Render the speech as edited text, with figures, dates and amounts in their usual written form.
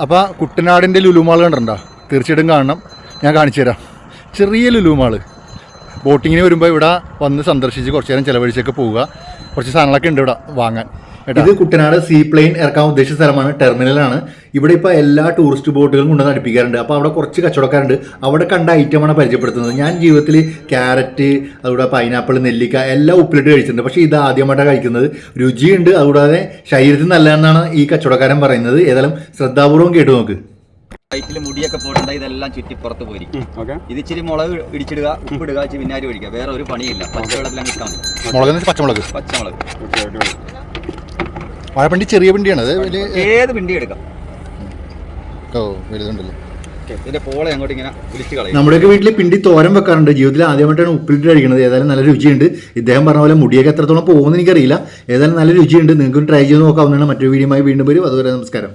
അപ്പോൾ കുട്ടനാടിൻ്റെ ലുലുമാൾ കണ്ടിട്ടുണ്ടോ? തീർച്ചയായിട്ടും കാണണം. ഞാൻ കാണിച്ചു തരാം. ചെറിയ ലുലുമാൾ. ബോട്ടിങ്ങിന് വരുമ്പോൾ ഇവിടെ വന്ന് സന്ദർശിച്ച് കുറച്ച് നേരം ചിലവഴിച്ചൊക്കെ പോവുക. കുറച്ച് സാധനങ്ങളൊക്കെ ഉണ്ട് ഇവിടെ വാങ്ങാൻ. ഇത് കുട്ടനാട് സീ പ്ലെയിൻ ഇറക്കാൻ ഉദ്ദേശിച്ച സ്ഥലമാണ്, ടെർമിനലാണ്. ഇവിടെ ഇപ്പോൾ എല്ലാ ടൂറിസ്റ്റ് ബോട്ടുകളും കൊണ്ടുവന്ന് അടുപ്പിക്കാറുണ്ട്. അപ്പോൾ അവിടെ കുറച്ച് കച്ചവടക്കാരുണ്ട്. അവിടെ കണ്ട ഐറ്റമാണ് പരിചയപ്പെടുത്തുന്നത്. ഞാൻ ജീവിതത്തിൽ ക്യാരറ്റ്, അതുകൂടെ പൈനാപ്പിൾ, നെല്ലിക്ക എല്ലാം ഉപ്പിലിട്ട് കഴിച്ചിട്ടുണ്ട്. പക്ഷേ ഇത് ആദ്യമായിട്ടാണ് കഴിക്കുന്നത്. രുചിയുണ്ട്, അതുകൂടാതെ ശരീരത്തിന് നല്ലതെന്നാണ് ഈ കച്ചവടക്കാരൻ പറയുന്നത്. ഏതായാലും ശ്രദ്ധാപൂർവ്വം കേട്ടു നോക്ക്. വയറ്റിൽ മുടിയൊക്കെ പോകണ്ട, ഇതെല്ലാം ചുറ്റി പുറത്ത് പോരി. ഇത് ഇച്ചിരി മുളക് ഇടിച്ചിടുക, ഉപ്പിടുക, ഇച്ചിരി വിനാരി ഒഴിക്കുക. വേറെ ഒരു പണിയില്ല. പച്ചവെള്ളത്തിലും കിട്ടാൻ മതി. പച്ചമുളക്. പച്ചമുളക് വാഴപ്പിണ്ടി ചെറിയ പിണ്ടിയാണ്. അത് ഏത് പിണ്ടി എടുക്കാം. വലുതുണ്ടല്ലോ. ഇതിന്റെ പോളെ അങ്ങോട്ട് ഇങ്ങനെ വിളിച്ചു കളയും. നമ്മുടെയൊക്കെ വീട്ടിൽ പിണ്ടി തോരൻ വെക്കാറുണ്ട്. ജീവിതത്തിൽ ആദ്യമായിട്ടാണ് ഉപ്പിലിട്ട് കഴിക്കുന്നത്. ഏതായാലും നല്ല രുചിയുണ്ട്. ഇദ്ദേഹം പറഞ്ഞ പോലെ മുടിയൊക്കെ എത്രത്തോളം പോകുമെന്ന് എനിക്കറിയില്ല. ഏതായാലും നല്ല രുചിയുണ്ട്. നിങ്ങൾക്ക് ട്രൈ ചെയ്ത് നോക്കാവുന്നതാണ്. മറ്റൊരു വീഡിയോയുമായി വീണ്ടും വരും. അതുവരെ നമസ്കാരം.